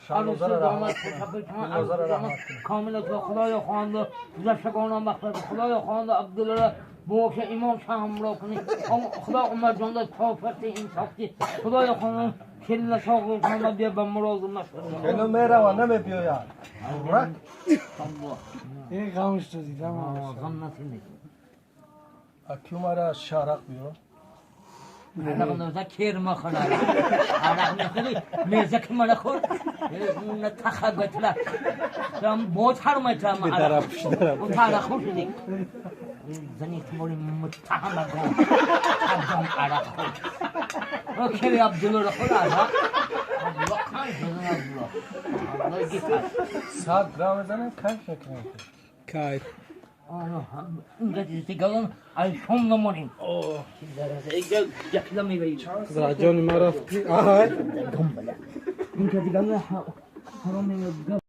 عروسی داماد خوشبخت کامل تو خدای خوانده گذشتگانان بخشد خدای خوانده عبدالله بوش امام شهم را کنی خدا عمر جان داد کافرت این ساختی خدای خوانده کل ساقل کنه بیا به مراد مشهد اینو میروه نمیپیوید این غمش تو دیدم غمتی نیست اکیو مرا شارق بیو عرق نوزه کیر مخونه عرق نخوری میزه که من خور اون تخه گتله شما بود حرمه تام عرق اون تا خور شدی زنی تموری متهم کن حرم عرق خور کلی عبدالله خور عرق عبدالله کن جزن عبدالله عبدالله گیتر 100 گرم زنه کاش نکنه کای اینجا دیستی گلن ای شم نمونیم اینجا یکلا میبایی زرجانی ما رفتی آهای اینجا دیگه حرام میبایی